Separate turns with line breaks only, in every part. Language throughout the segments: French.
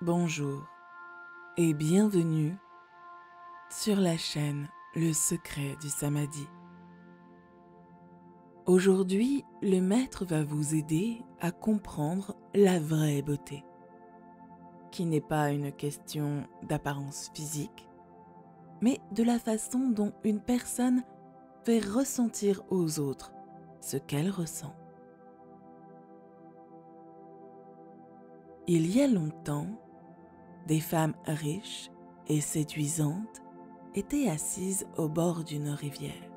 Bonjour et bienvenue sur la chaîne Le Secret du Samadhi. Aujourd'hui, le maître va vous aider à comprendre la vraie beauté, qui n'est pas une question d'apparence physique, mais de la façon dont une personne fait ressentir aux autres ce qu'elle ressent. Il y a longtemps, des femmes riches et séduisantes étaient assises au bord d'une rivière,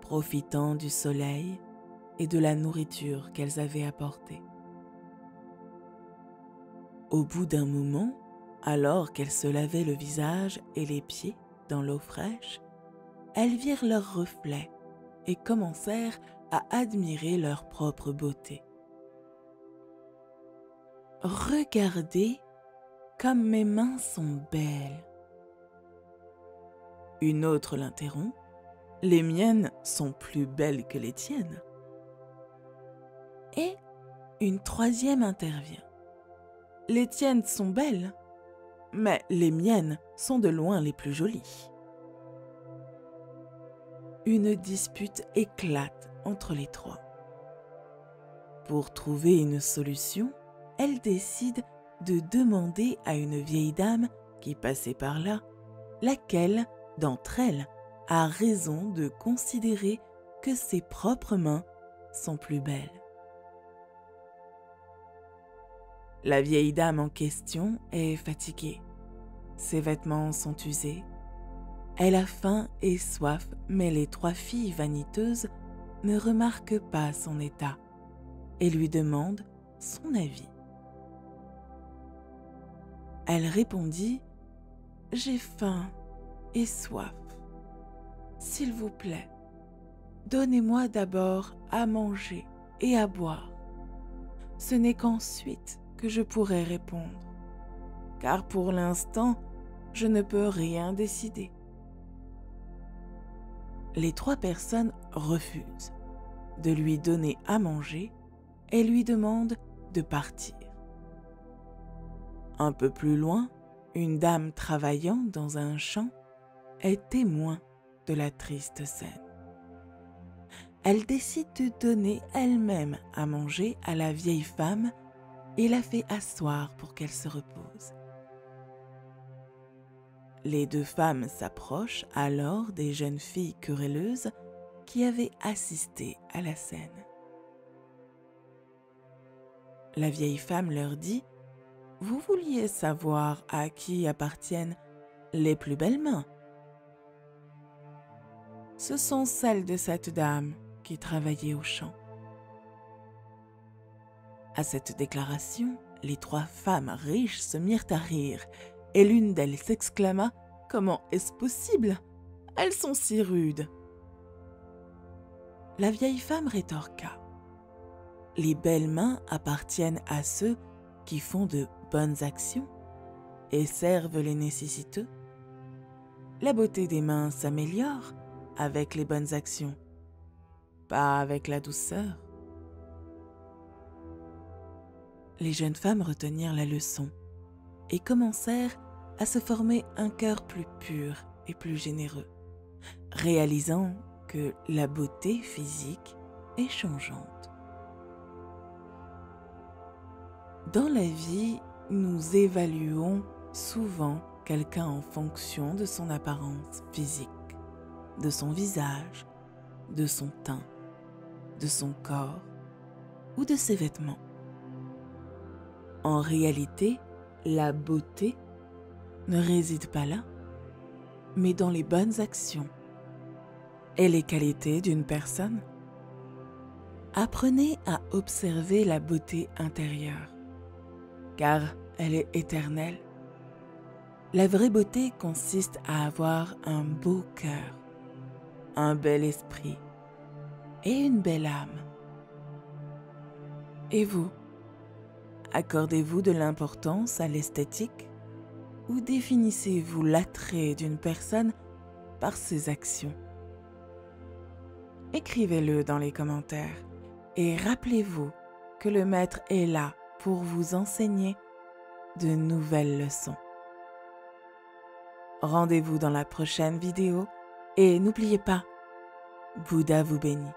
profitant du soleil et de la nourriture qu'elles avaient apportée. Au bout d'un moment, alors qu'elles se lavaient le visage et les pieds dans l'eau fraîche, elles virent leurs reflets et commencèrent à admirer leur propre beauté. « Regardez comme mes mains sont belles !» Une autre l'interrompt. « Les miennes sont plus belles que les tiennes. » Et une troisième intervient. « Les tiennes sont belles, mais les miennes sont de loin les plus jolies. » Une dispute éclate entre les trois. Pour trouver une solution, elle décide de demander à une vieille dame qui passait par là, laquelle d'entre elles a raison de considérer que ses propres mains sont plus belles. La vieille dame en question est fatiguée. Ses vêtements sont usés. Elle a faim et soif, mais les trois filles vaniteuses ne remarquent pas son état et lui demandent son avis. Elle répondit « J'ai faim et soif. S'il vous plaît, donnez-moi d'abord à manger et à boire. Ce n'est qu'ensuite que je pourrai répondre, car pour l'instant, je ne peux rien décider. » Les trois personnes refusent de lui donner à manger et lui demandent de partir. Un peu plus loin, une dame travaillant dans un champ est témoin de la triste scène. Elle décide de donner elle-même à manger à la vieille femme et la fait asseoir pour qu'elle se repose. Les deux femmes s'approchent alors des jeunes filles querelleuses qui avaient assisté à la scène. La vieille femme leur dit « Vous vouliez savoir à qui appartiennent les plus belles mains. Ce sont celles de cette dame qui travaillait au champ. » À cette déclaration, les trois femmes riches se mirent à rire et l'une d'elles s'exclama « Comment est-ce possible? Elles sont si rudes !» La vieille femme rétorqua « Les belles mains appartiennent à ceux qui font de bonnes actions et servent les nécessiteux. La beauté des mains s'améliore avec les bonnes actions, pas avec la douceur. » Les jeunes femmes retenirent la leçon et commencèrent à se former un cœur plus pur et plus généreux, réalisant que la beauté physique est changeante. Dans la vie, nous évaluons souvent quelqu'un en fonction de son apparence physique, de son visage, de son teint, de son corps ou de ses vêtements. En réalité, la beauté ne réside pas là, mais dans les bonnes actions et les qualités d'une personne. Apprenez à observer la beauté intérieure, car elle est éternelle. La vraie beauté consiste à avoir un beau cœur, un bel esprit et une belle âme. Et vous, accordez-vous de l'importance à l'esthétique ou définissez-vous l'attrait d'une personne par ses actions? Écrivez-le dans les commentaires et rappelez-vous que le maître est là pour vous enseigner de nouvelles leçons. Rendez-vous dans la prochaine vidéo et n'oubliez pas, Bouddha vous bénit.